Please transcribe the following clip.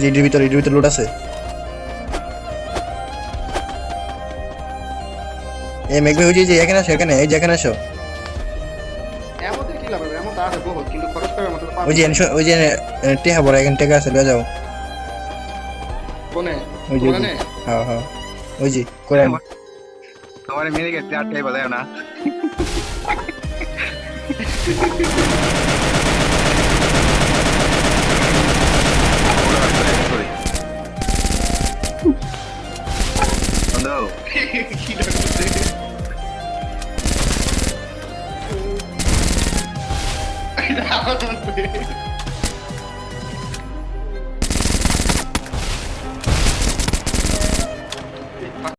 যে এটির ভিতরে লোড আছে। এই মেঘ ভাই ওই যে এখানে আসো, এখানে এই যে এখানে আসো। এমতে কি লাভ হবে? এমন তো আছে বহুত, কিন্তু খরচ করার মতো ওই যে ওই যে টেহা বড় এখানে টেকা আছে, লয়ে যাও। কোনে ওই যে তোমানে হ্যাঁ হ্যাঁ ওই যে করে আনি। তোমার মেরে গেছে আটটাই বলে না বন্ধু কি করতে এটা আমার মনে